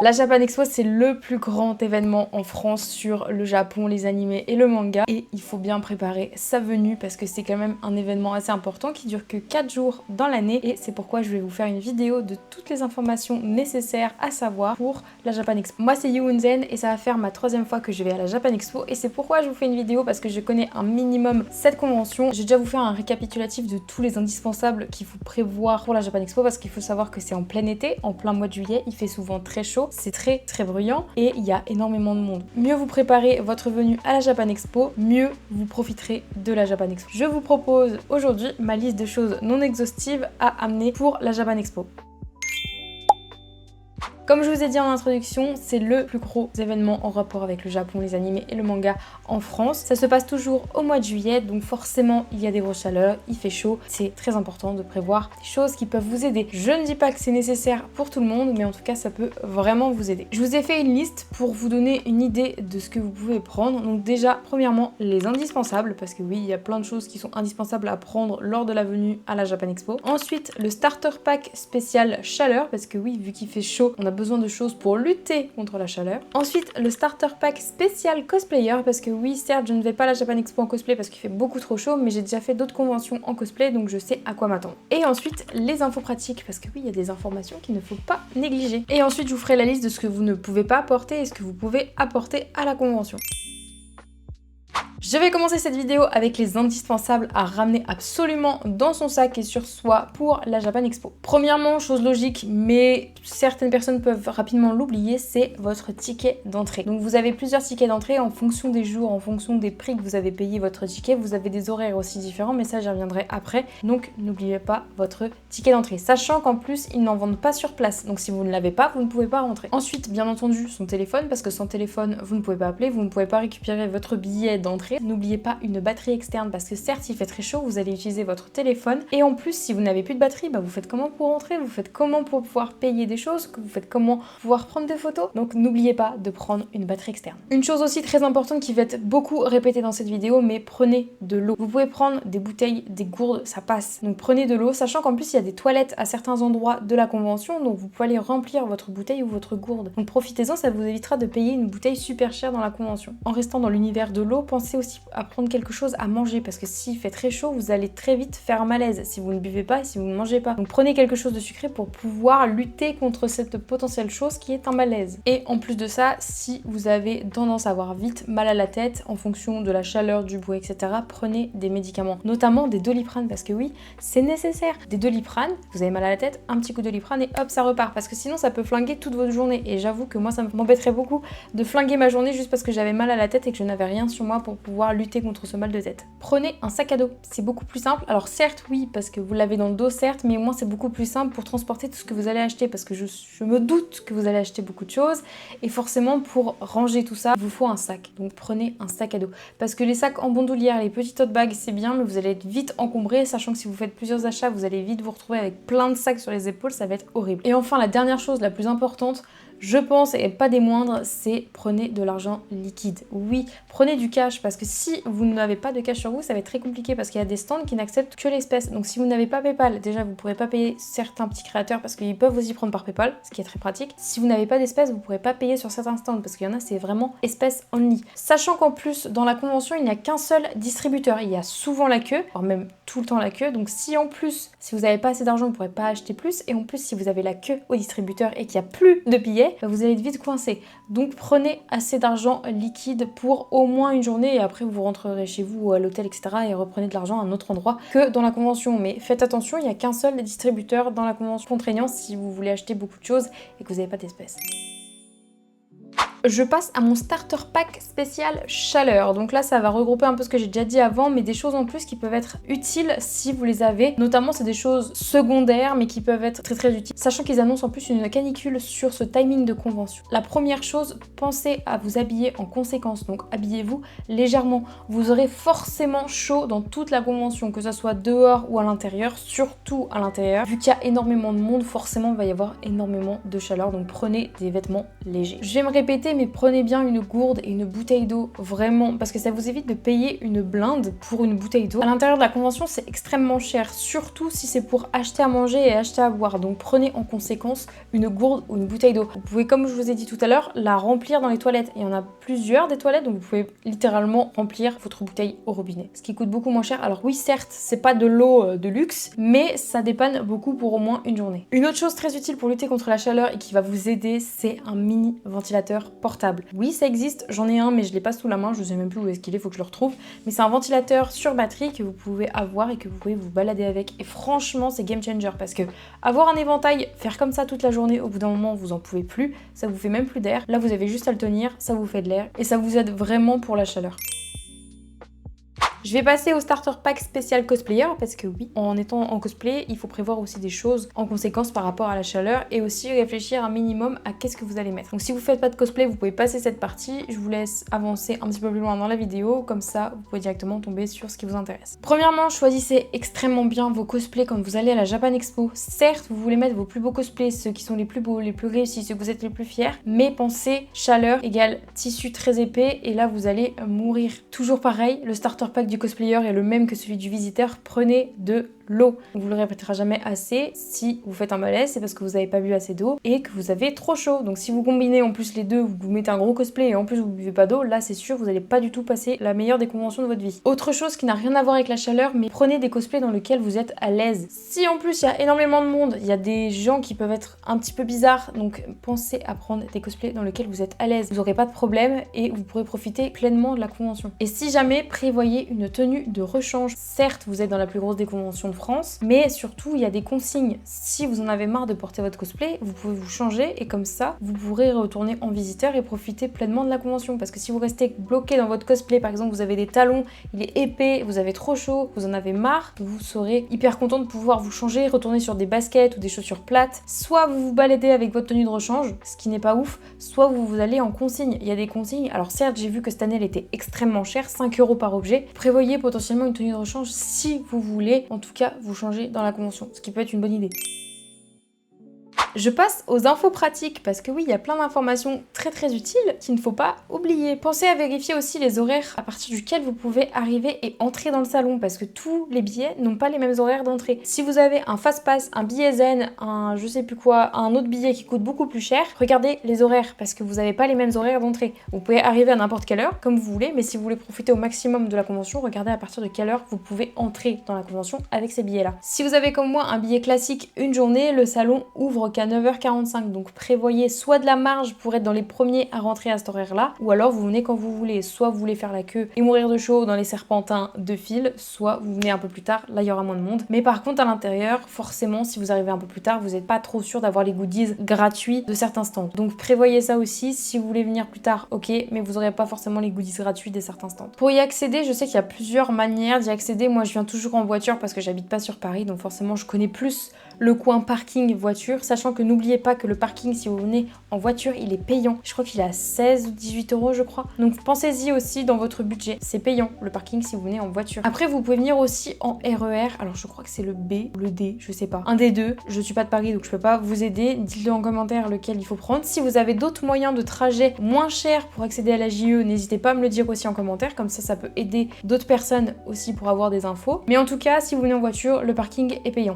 La Japan Expo, c'est le plus grand événement en France sur le Japon, les animés et le manga. Et il faut bien préparer sa venue parce que c'est quand même un événement assez important qui dure que 4 jours dans l'année. Et c'est pourquoi je vais vous faire une vidéo de toutes les informations nécessaires à savoir pour la Japan Expo. Moi, c'est Younzen et ça va faire ma 3e fois que je vais à la Japan Expo. Et c'est pourquoi je vous fais une vidéo parce que je connais un minimum cette convention. J'ai déjà vous faire un récapitulatif de tous les indispensables qu'il faut prévoir pour la Japan Expo parce qu'il faut savoir que c'est en plein été, en plein mois de juillet. Il fait souvent très chaud. C'est très bruyant et il y a énormément de monde. Mieux vous préparez votre venue à la Japan Expo, mieux vous profiterez de la Japan Expo. Je vous propose aujourd'hui ma liste de choses non exhaustives à amener pour la Japan Expo. Comme je vous ai dit en introduction, c'est le plus gros événement en rapport avec le Japon, les animés et le manga en France. Ça se passe toujours au mois de juillet, donc forcément il y a des grosses chaleurs, il fait chaud. C'est très important de prévoir des choses qui peuvent vous aider. Je ne dis pas que c'est nécessaire pour tout le monde, mais en tout cas ça peut vraiment vous aider. Je vous ai fait une liste pour vous donner une idée de ce que vous pouvez prendre. Donc déjà, premièrement, les indispensables, parce que oui, il y a plein de choses qui sont indispensables à prendre lors de la venue à la Japan Expo. Ensuite, le starter pack spécial chaleur, parce que oui, vu qu'il fait chaud, on a besoin de choses pour lutter contre la chaleur. Ensuite, le starter pack spécial cosplayer, parce que oui, certes, je ne vais pas à la Japan Expo en cosplay parce qu'il fait beaucoup trop chaud, mais j'ai déjà fait d'autres conventions en cosplay, donc je sais à quoi m'attendre. Et ensuite, les infos pratiques, parce que oui, il y a des informations qu'il ne faut pas négliger. Et ensuite, je vous ferai la liste de ce que vous ne pouvez pas apporter et ce que vous pouvez apporter à la convention. Je vais commencer cette vidéo avec les indispensables à ramener absolument dans son sac et sur soi pour la Japan Expo. Premièrement, chose logique, mais certaines personnes peuvent rapidement l'oublier, c'est votre ticket d'entrée. Donc vous avez plusieurs tickets d'entrée en fonction des jours, en fonction des prix que vous avez payé votre ticket. Vous avez des horaires aussi différents, mais ça j'y reviendrai après. Donc n'oubliez pas votre ticket d'entrée. Sachant qu'en plus, ils n'en vendent pas sur place. Donc si vous ne l'avez pas, vous ne pouvez pas rentrer. Ensuite, bien entendu, son téléphone, parce que sans téléphone, vous ne pouvez pas appeler, vous ne pouvez pas récupérer votre billet d'entrée. N'oubliez pas une batterie externe parce que certes il fait très chaud, vous allez utiliser votre téléphone et en plus si vous n'avez plus de batterie, vous faites comment pour rentrer, vous faites comment pour pouvoir payer des choses, vous faites comment pour pouvoir prendre des photos. Donc n'oubliez pas de prendre une batterie externe. Une chose aussi très importante qui va être beaucoup répétée dans cette vidéo, mais prenez de l'eau. Vous pouvez prendre des bouteilles, des gourdes, ça passe. Donc prenez de l'eau, sachant qu'en plus il y a des toilettes à certains endroits de la convention, donc vous pouvez aller remplir votre bouteille ou votre gourde. Donc profitez-en, ça vous évitera de payer une bouteille super chère dans la convention. En restant dans l'univers de l'eau, pensez aussi à prendre quelque chose à manger parce que s'il fait très chaud, vous allez très vite faire malaise si vous ne buvez pas et si vous ne mangez pas. Donc prenez quelque chose de sucré pour pouvoir lutter contre cette potentielle chose qui est un malaise. Et en plus de ça, si vous avez tendance à avoir vite mal à la tête en fonction de la chaleur, du bruit, etc., prenez des médicaments, notamment des Doliprane parce que oui, c'est nécessaire. Des Doliprane, vous avez mal à la tête, un petit coup de Doliprane et hop, ça repart parce que sinon ça peut flinguer toute votre journée. Et j'avoue que moi ça m'embêterait beaucoup de flinguer ma journée juste parce que j'avais mal à la tête et que je n'avais rien sur moi pour pouvoir lutter contre ce mal de tête. Prenez un sac à dos, c'est beaucoup plus simple. Alors certes oui, parce que vous l'avez dans le dos certes, mais au moins c'est beaucoup plus simple pour transporter tout ce que vous allez acheter parce que je me doute que vous allez acheter beaucoup de choses et forcément pour ranger tout ça, il vous faut un sac. Donc prenez un sac à dos parce que les sacs en bandoulière, les petits tote bags c'est bien, mais vous allez être vite encombré, sachant que si vous faites plusieurs achats, vous allez vite vous retrouver avec plein de sacs sur les épaules, ça va être horrible. Et enfin la dernière chose la plus importante, je pense, et pas des moindres, c'est prenez de l'argent liquide. Oui, prenez du cash parce que si vous n'avez pas de cash sur vous, ça va être très compliqué parce qu'il y a des stands qui n'acceptent que l'espèce. Donc si vous n'avez pas PayPal, déjà vous ne pourrez pas payer certains petits créateurs parce qu'ils peuvent aussi prendre par PayPal, ce qui est très pratique. Si vous n'avez pas d'espèces, vous ne pourrez pas payer sur certains stands parce qu'il y en a, c'est vraiment espèces only. Sachant qu'en plus, dans la convention, il n'y a qu'un seul distributeur. Il y a souvent la queue, voire même tout le temps la queue. Donc si en plus, si vous n'avez pas assez d'argent, vous ne pourrez pas acheter plus. Et en plus, si vous avez la queue au distributeur et qu'il n'y a plus de billets, vous allez être vite coincé. Donc prenez assez d'argent liquide pour au moins une journée et après vous rentrerez chez vous à l'hôtel, etc. et reprenez de l'argent à un autre endroit que dans la convention. Mais faites attention, il n'y a qu'un seul distributeur dans la convention contraignant si vous voulez acheter beaucoup de choses et que vous n'avez pas d'espèces. Je passe à mon starter pack spécial chaleur. Donc là, ça va regrouper un peu ce que j'ai déjà dit avant, mais des choses en plus qui peuvent être utiles si vous les avez. Notamment, c'est des choses secondaires, mais qui peuvent être très utiles. Sachant qu'ils annoncent en plus une canicule sur ce timing de convention. La première chose, pensez à vous habiller en conséquence. Donc habillez-vous légèrement. Vous aurez forcément chaud dans toute la convention, que ce soit dehors ou à l'intérieur, surtout à l'intérieur. Vu qu'il y a énormément de monde, forcément, il va y avoir énormément de chaleur. Donc prenez des vêtements légers. Je vais me répéter, acceptez, mais prenez bien une gourde et une bouteille d'eau, vraiment, parce que ça vous évite de payer une blinde pour une bouteille d'eau. À l'intérieur de la convention, c'est extrêmement cher, surtout si c'est pour acheter à manger et acheter à boire. Donc prenez en conséquence une gourde ou une bouteille d'eau. Vous pouvez, comme je vous ai dit tout à l'heure, la remplir dans les toilettes. Il y en a plusieurs des toilettes, donc vous pouvez littéralement remplir votre bouteille au robinet, ce qui coûte beaucoup moins cher. Alors oui, certes, c'est pas de l'eau de luxe, mais ça dépanne beaucoup pour au moins une journée. Une autre chose très utile pour lutter contre la chaleur et qui va vous aider, c'est un mini ventilateur portable. Oui, ça existe, j'en ai un, mais je l'ai pas sous la main, je sais même plus où est-ce qu'il est, faut que je le retrouve. Mais c'est un ventilateur sur batterie que vous pouvez avoir et que vous pouvez vous balader avec. Et franchement, c'est game changer parce que avoir un éventail, faire comme ça toute la journée, au bout d'un moment, vous en pouvez plus, ça vous fait même plus d'air. Là, vous avez juste à le tenir, ça vous fait de l'air et ça vous aide vraiment pour la chaleur. Je vais passer au starter pack spécial cosplayer parce que oui, en étant en cosplay, il faut prévoir aussi des choses en conséquence par rapport à la chaleur et aussi réfléchir un minimum à qu'est-ce que vous allez mettre. Donc si vous faites pas de cosplay, vous pouvez passer cette partie. Je vous laisse avancer un petit peu plus loin dans la vidéo, comme ça vous pouvez directement tomber sur ce qui vous intéresse. Premièrement, choisissez extrêmement bien vos cosplays quand vous allez à la Japan Expo. Certes, vous voulez mettre vos plus beaux cosplays, ceux qui sont les plus beaux, les plus réussis, ceux que vous êtes les plus fiers, mais pensez chaleur égale tissu très épais et là vous allez mourir. Toujours pareil, le starter pack du cosplayer est le même que celui du visiteur, prenez de l'eau. On vous le répétera jamais assez, si vous faites un malaise, c'est parce que vous n'avez pas bu assez d'eau et que vous avez trop chaud. Donc si vous combinez en plus les deux, vous mettez un gros cosplay et en plus vous buvez pas d'eau, là c'est sûr, vous n'allez pas du tout passer la meilleure des conventions de votre vie. Autre chose qui n'a rien à voir avec la chaleur, mais prenez des cosplays dans lesquels vous êtes à l'aise. Si en plus il y a énormément de monde, il y a des gens qui peuvent être un petit peu bizarres, donc pensez à prendre des cosplays dans lesquels vous êtes à l'aise. Vous n'aurez pas de problème et vous pourrez profiter pleinement de la convention. Et si jamais, prévoyez une tenue de rechange. Certes, vous êtes dans la plus grosse des conventions de France, mais surtout, il y a des consignes. Si vous en avez marre de porter votre cosplay, vous pouvez vous changer et comme ça, vous pourrez retourner en visiteur et profiter pleinement de la convention. Parce que si vous restez bloqué dans votre cosplay, par exemple, vous avez des talons, il est épais, vous avez trop chaud, vous en avez marre, vous serez hyper content de pouvoir vous changer, retourner sur des baskets ou des chaussures plates. Soit vous vous baladez avec votre tenue de rechange, ce qui n'est pas ouf, soit vous allez en consigne. Il y a des consignes. Alors certes, j'ai vu que cette année, elle était extrêmement chère, 5 € par objet. Prévoyez potentiellement une tenue de rechange si vous voulez, en tout cas, vous changer dans la convention, ce qui peut être une bonne idée. Je passe aux infos pratiques parce que oui, il y a plein d'informations très utiles qu'il ne faut pas oublier. Pensez à vérifier aussi les horaires à partir duquel vous pouvez arriver et entrer dans le salon parce que tous les billets n'ont pas les mêmes horaires d'entrée. Si vous avez un fast-pass, un billet zen, un je sais plus quoi, un autre billet qui coûte beaucoup plus cher, regardez les horaires parce que vous n'avez pas les mêmes horaires d'entrée. Vous pouvez arriver à n'importe quelle heure comme vous voulez, mais si vous voulez profiter au maximum de la convention, regardez à partir de quelle heure vous pouvez entrer dans la convention avec ces billets-là. Si vous avez comme moi un billet classique une journée, le salon ouvre qu'à 9h45, donc prévoyez soit de la marge pour être dans les premiers à rentrer à cet horaire-là, ou alors vous venez quand vous voulez. Soit vous voulez faire la queue et mourir de chaud dans les serpentins de fil, soit vous venez un peu plus tard, là il y aura moins de monde. Mais par contre à l'intérieur, forcément si vous arrivez un peu plus tard, vous n'êtes pas trop sûr d'avoir les goodies gratuits de certains stands. Donc prévoyez ça aussi, si vous voulez venir plus tard, ok, mais vous n'aurez pas forcément les goodies gratuits des certains stands. Pour y accéder, je sais qu'il y a plusieurs manières d'y accéder. Moi je viens toujours en voiture parce que j'habite pas sur Paris, donc forcément je connais plus le coin parking voiture, sachant que n'oubliez pas que le parking, si vous venez en voiture, il est payant. Je crois qu'il est à 16 ou 18 € je crois. Donc pensez-y aussi dans votre budget. C'est payant le parking si vous venez en voiture. Après vous pouvez venir aussi en RER. Alors je crois que c'est le B ou le D, je sais pas. Un des deux. Je suis pas de Paris donc je peux pas vous aider. Dites-le en commentaire lequel il faut prendre. Si vous avez d'autres moyens de trajet moins chers pour accéder à la JE, n'hésitez pas à me le dire aussi en commentaire. Comme ça peut aider d'autres personnes aussi pour avoir des infos. Mais en tout cas, si vous venez en voiture, le parking est payant.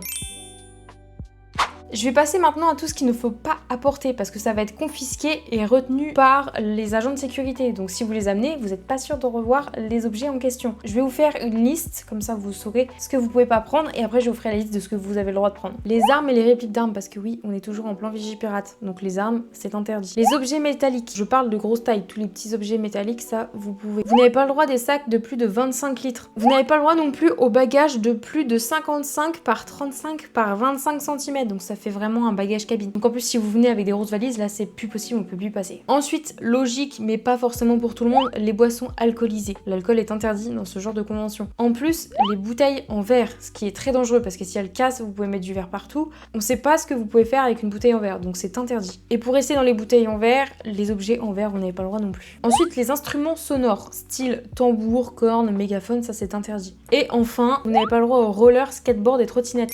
Je vais passer maintenant à tout ce qu'il ne faut pas apporter parce que ça va être confisqué et retenu par les agents de sécurité. Donc si vous les amenez, vous n'êtes pas sûr de revoir les objets en question. Je vais vous faire une liste, comme ça vous saurez ce que vous pouvez pas prendre et après je vous ferai la liste de ce que vous avez le droit de prendre. Les armes et les répliques d'armes parce que oui, on est toujours en plan Vigipirate. Donc les armes, c'est interdit. Les objets métalliques, je parle de grosse taille, tous les petits objets métalliques, ça vous pouvez. Vous n'avez pas le droit des sacs de plus de 25 litres. Vous n'avez pas le droit non plus aux bagages de plus de 55 par 35 par 25 cm. Donc ça fait vraiment un bagage cabine. Donc en plus si vous venez avec des grosses valises, là c'est plus possible, on peut plus passer. Ensuite, logique mais pas forcément pour tout le monde, les boissons alcoolisées. L'alcool est interdit dans ce genre de convention. En plus, les bouteilles en verre, ce qui est très dangereux parce que si elles cassent, vous pouvez mettre du verre partout. On sait pas ce que vous pouvez faire avec une bouteille en verre, donc c'est interdit. Et pour rester dans les bouteilles en verre, les objets en verre, on n'avait pas le droit non plus. Ensuite, les instruments sonores, style tambour, corne, mégaphone, ça c'est interdit. Et enfin, vous n'avez pas le droit aux rollers, skateboard et trottinettes.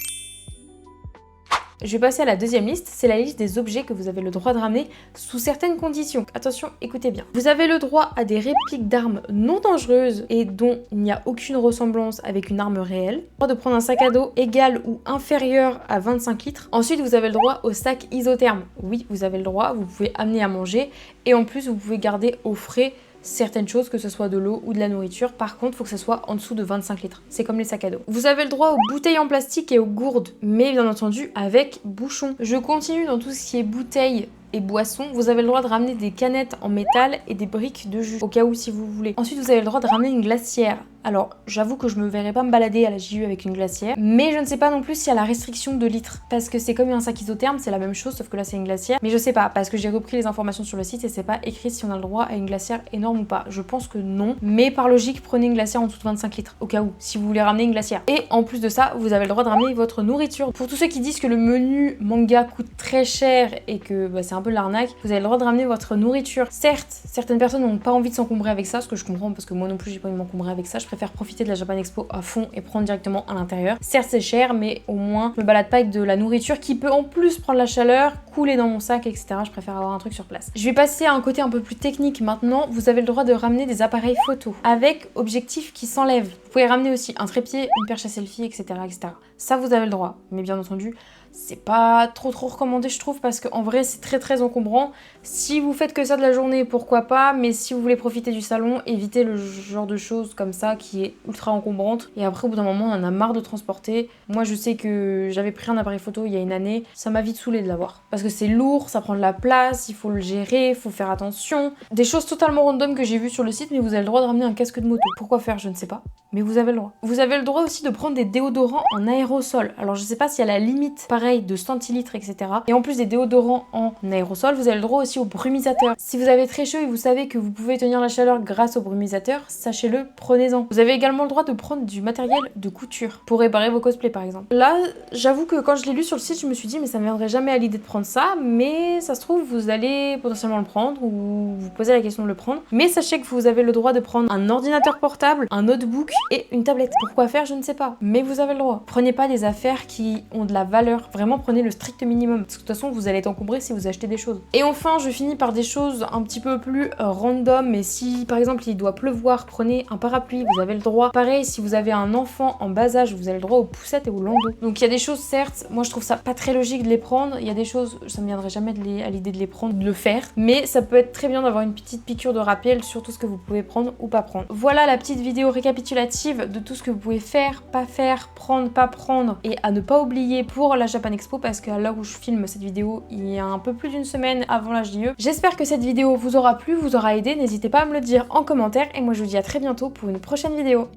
Je vais passer à la deuxième liste, c'est la liste des objets que vous avez le droit de ramener sous certaines conditions. Attention, écoutez bien. Vous avez le droit à des répliques d'armes non dangereuses et dont il n'y a aucune ressemblance avec une arme réelle. Le droit de prendre un sac à dos égal ou inférieur à 25 litres. Ensuite, vous avez le droit au sac isotherme. Oui, vous avez le droit, vous pouvez amener à manger et en plus, vous pouvez garder au frais certaines choses, que ce soit de l'eau ou de la nourriture. Par contre, il faut que ce soit en dessous de 25 litres. C'est comme les sacs à dos. Vous avez le droit aux bouteilles en plastique et aux gourdes, mais bien entendu avec bouchon. Je continue dans tout ce qui est bouteilles et boissons. Vous avez le droit de ramener des canettes en métal et des briques de jus, au cas où si vous voulez. Ensuite, vous avez le droit de ramener une glacière. Alors, j'avoue que je me verrais pas me balader à la JU avec une glacière, mais je ne sais pas non plus s'il y a la restriction de litres, parce que c'est comme un sac isotherme, c'est la même chose, sauf que là c'est une glacière. Mais je sais pas, parce que j'ai repris les informations sur le site et c'est pas écrit si on a le droit à une glacière énorme ou pas. Je pense que non, mais par logique, prenez une glacière en dessous de 25 litres, au cas où, si vous voulez ramener une glacière. Et en plus de ça, vous avez le droit de ramener votre nourriture. Pour tous ceux qui disent que le menu manga coûte très cher et que c'est un peu de l'arnaque, vous avez le droit de ramener votre nourriture. Certes, certaines personnes n'ont pas envie de s'encombrer avec ça, ce que je comprends, parce que moi non plus j'ai pas envie de m'encombrer avec ça. Je préfère profiter de la Japan Expo à fond et prendre directement à l'intérieur. Certes c'est cher, mais au moins je me balade pas avec de la nourriture qui peut en plus prendre la chaleur, couler dans mon sac, etc. Je préfère avoir un truc sur place. Je vais passer à un côté un peu plus technique maintenant. Vous avez le droit de ramener des appareils photo avec objectif qui s'enlève. Vous pouvez ramener aussi un trépied, une perche à selfie, etc., etc. Ça vous avez le droit, mais bien entendu c'est pas trop recommandé je trouve, parce qu'en vrai c'est très encombrant. Si vous faites que ça de la journée, pourquoi pas, mais si vous voulez profiter du salon, évitez le genre de choses comme ça qui est ultra encombrante et après au bout d'un moment on en a marre de transporter. Moi je sais que j'avais pris un appareil photo il y a une année, ça m'a vite saoulé de l'avoir parce que c'est lourd, ça prend de la place, il faut le gérer, il faut faire attention. Des choses totalement random que j'ai vues sur le site, mais vous avez le droit de ramener un casque de moto. Pourquoi faire, je ne sais pas, mais vous avez le droit. Vous avez le droit aussi de prendre des déodorants en aérosol. Alors je sais pas s'il y a la limite pareil de centilitres, etc. Et en plus des déodorants en aérosol, vous avez le droit aussi au brumisateur. Si vous avez très chaud et vous savez que vous pouvez tenir la chaleur grâce au brumisateur, sachez-le, prenez-en. Vous avez également le droit de prendre du matériel de couture pour réparer vos cosplays par exemple. Là, j'avoue que quand je l'ai lu sur le site, je me suis dit mais ça me viendrait jamais à l'idée de prendre ça, mais ça se trouve vous allez potentiellement le prendre ou vous posez la question de le prendre. Mais sachez que vous avez le droit de prendre un ordinateur portable, un notebook et une tablette. Pourquoi faire, je ne sais pas, mais vous avez le droit. Prenez pas des affaires qui ont de la valeur, vraiment prenez le strict minimum, parce que de toute façon vous allez être encombré si vous achetez des choses. Et enfin je finis par des choses un petit peu plus random, mais si par exemple il doit pleuvoir, prenez un parapluie, vous avez le droit. Pareil, si vous avez un enfant en bas âge, vous avez le droit aux poussettes et aux landaux. Donc il y a des choses, certes, moi je trouve ça pas très logique de les prendre, il y a des choses, ça me viendrait jamais à l'idée de les prendre, de le faire, mais ça peut être très bien d'avoir une petite piqûre de rappel sur tout ce que vous pouvez prendre ou pas prendre. Voilà la petite vidéo récapitulative de tout ce que vous pouvez faire, pas faire, prendre, pas prendre, et à ne pas oublier pour la Japan Expo, parce qu'à l'heure où je filme cette vidéo, il y a un peu plus d'une semaine avant la JE. J'espère que cette vidéo vous aura plu, vous aura aidé, n'hésitez pas à me le dire en commentaire, et moi je vous dis à très bientôt pour une prochaine vidéo.